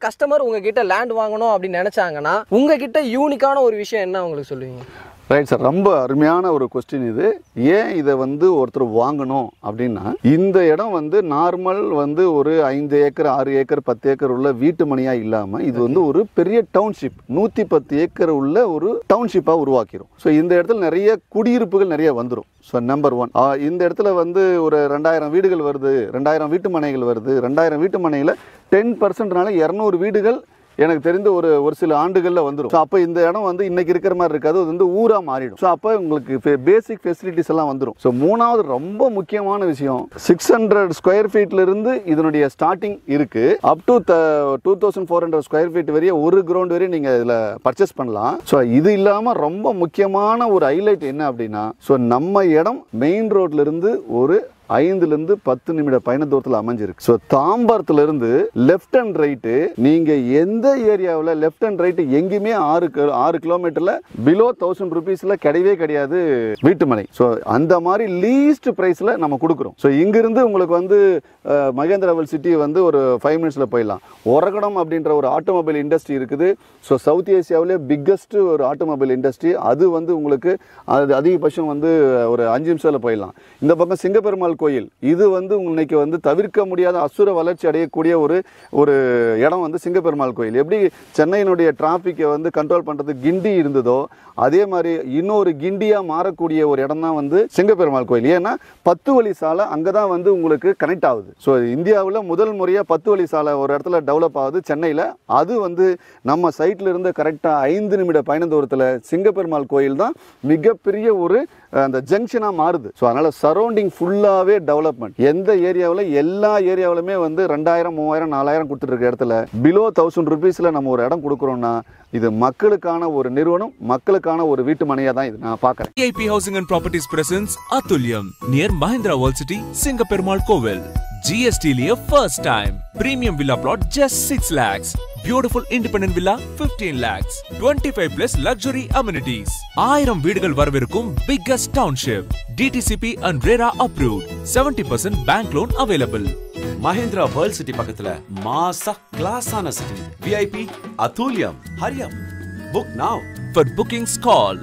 Customer உங்ககிட்ட land வாங்கணும் அப்படின்னு நினைச்சாங்கன்னா உங்ககிட்ட யூனிக்கான ஒரு விஷயம் என்ன உங்களுக்கு சொல்லுவீங்க? ரைட் சார், ரொம்ப அருமையான ஒரு கொஸ்டின் இது. ஏன் இதை வந்து ஒருத்தர் வாங்கணும் அப்படின்னா, இந்த இடம் வந்து நார்மல் வந்து ஒரு 5 ஏக்கர் 6 ஏக்கர் 10 ஏக்கர் உள்ள வீட்டு மனையா இல்லாமல் இது வந்து ஒரு பெரிய டவுன்ஷிப் 110 ஏக்கர் உள்ள ஒரு டவுன்ஷிப்பாக உருவாக்கிடும். ஸோ இந்த இடத்துல நிறைய குடியிருப்புகள் நிறைய வந்துடும். ஸோ நம்பர் 1 இந்த இடத்துல வந்து ஒரு 2000 வீடுகள் வருது, 2000 வீட்டு மனைகள் வருது. 2000 வீட்டு மனையில் 10%னால 200 வீடுகள் எனக்கு தெரிந்து ஒரு சில ஆண்டுகளில் வந்துடும். ஸோ அப்போ இந்த இடம் வந்து இன்னைக்கு இருக்கிற மாதிரி இருக்காது, அது வந்து ஊராக மாறிடும். ஸோ அப்போ உங்களுக்கு பேசிக் ஃபெசிலிட்டிஸ் எல்லாம் வந்துடும். ஸோ மூணாவது ரொம்ப முக்கியமான விஷயம், 600 ஸ்கொயர் ஃபீட்லேருந்து இதனுடைய ஸ்டார்டிங் இருக்கு, அப் டு 2400 ஸ்கொயர் ஃபீட் வரைய ஒரு கிரவுண்ட் வரையும் நீங்கள் இதில் பர்ச்சேஸ் பண்ணலாம். ஸோ இது இல்லாமல் ரொம்ப முக்கியமான ஒரு ஹைலைட் என்ன அப்படின்னா, ஸோ நம்ம இடம் மெயின் ரோட்லேருந்து ஒரு 5லிருந்து 10 நிமிட பயண தூரத்தில் அமைஞ்சிருக்கு. ஸோ தாம்பரத்துலேருந்து லெஃப்ட் அண்ட் ரைட்டு நீங்கள் எந்த ஏரியாவில் லெஃப்ட் அண்ட் ரைட்டு எங்கேயுமே 6 கிலோமீட்டரில் பிலோ 1000 ருபீஸில் கிடையவே கிடையாது வீட்டு மனை. ஸோ அந்த மாதிரி லீஸ்ட் ப்ரைஸில் நம்ம கொடுக்குறோம். ஸோ இங்கிருந்து உங்களுக்கு வந்து மகேந்திராவல் சிட்டி வந்து ஒரு 5 மினிட்ஸில் போயிடலாம். ஒரகடம் அப்படின்ற ஒரு ஆட்டோமொபைல் இண்டஸ்ட்ரி இருக்குது. ஸோ சவுத் ஏசியாவிலே பிக்கஸ்ட் ஒரு ஆட்டோமொபைல் இண்டஸ்ட்ரி. அது வந்து உங்களுக்கு அது அதிகபட்சம் வந்து ஒரு 5 நிமிஷத்தில் போயிடலாம். இந்த பக்கம் சிங்கப்பெருமாள் கோயில், இது வந்து இன்னைக்கு வந்து தவிர்க்க முடியாத அசுர வளர்ச்சி அடையக்கூடிய ஒரு இடம் வந்து சிங்கப்பெருமாள் கோயில். எப்படி சென்னையினுடைய டிராஃபிக்கை வந்து கண்ட்ரோல் பண்ணுறது கிண்டி இருந்ததோ அதே மாதிரி இன்னொரு கிண்டியாக மாறக்கூடிய ஒரு இடம் தான் வந்து சிங்கப்பெருமாள் கோயில். ஏன்னா 10 வழி சாலை அங்கே தான் வந்து உங்களுக்கு கனெக்ட் ஆகுது. ஸோ இந்தியாவில் முதல் முறையாக 10 வழி சாலை ஒரு இடத்துல டெவலப் ஆகுது சென்னையில். அது வந்து நம்ம சைட்டில் இருந்து கரெக்டாக 5 நிமிட பயண தூரத்தில் சிங்கப்பெருமாள் கோயில் தான் மிகப்பெரிய ஒரு அந்த ஜங்ஷனாக மாறுது. ஸோ அதனால் சரௌண்டிங் ஃபுல்லாகவே டெவலப்மெண்ட். எந்த ஏரியாவில் எல்லா ஏரியாவிலுமே வந்து 2000 3000 4000 கொடுத்துட்டு இடத்துல பிலோ 1000 ருபீஸில் நம்ம ஒரு இடம் கொடுக்குறோம்னா இது மக்களுக்கான ஒரு நிறுவனம், மக்களுக்கான ஒரு வீட்டு மனையா தான் இது நான் பார்க்கறேன். VIP Housing and Properties presents Atulyam near Mahindra World City, Singaperumal Kovel. GST liye first time. Premium villa plot just 6 lakhs. Beautiful independent villa 15 lakhs. 25 plus luxury amenities. 1000 வீடுகள் வரவிருக்கும் biggest township. DTCP and RERA approved. 70% bank loan available. Mahindra World City பக்கத்துல மாசா கிளாஸான city VIP Atulyam. Hurry up. Book now. For bookings call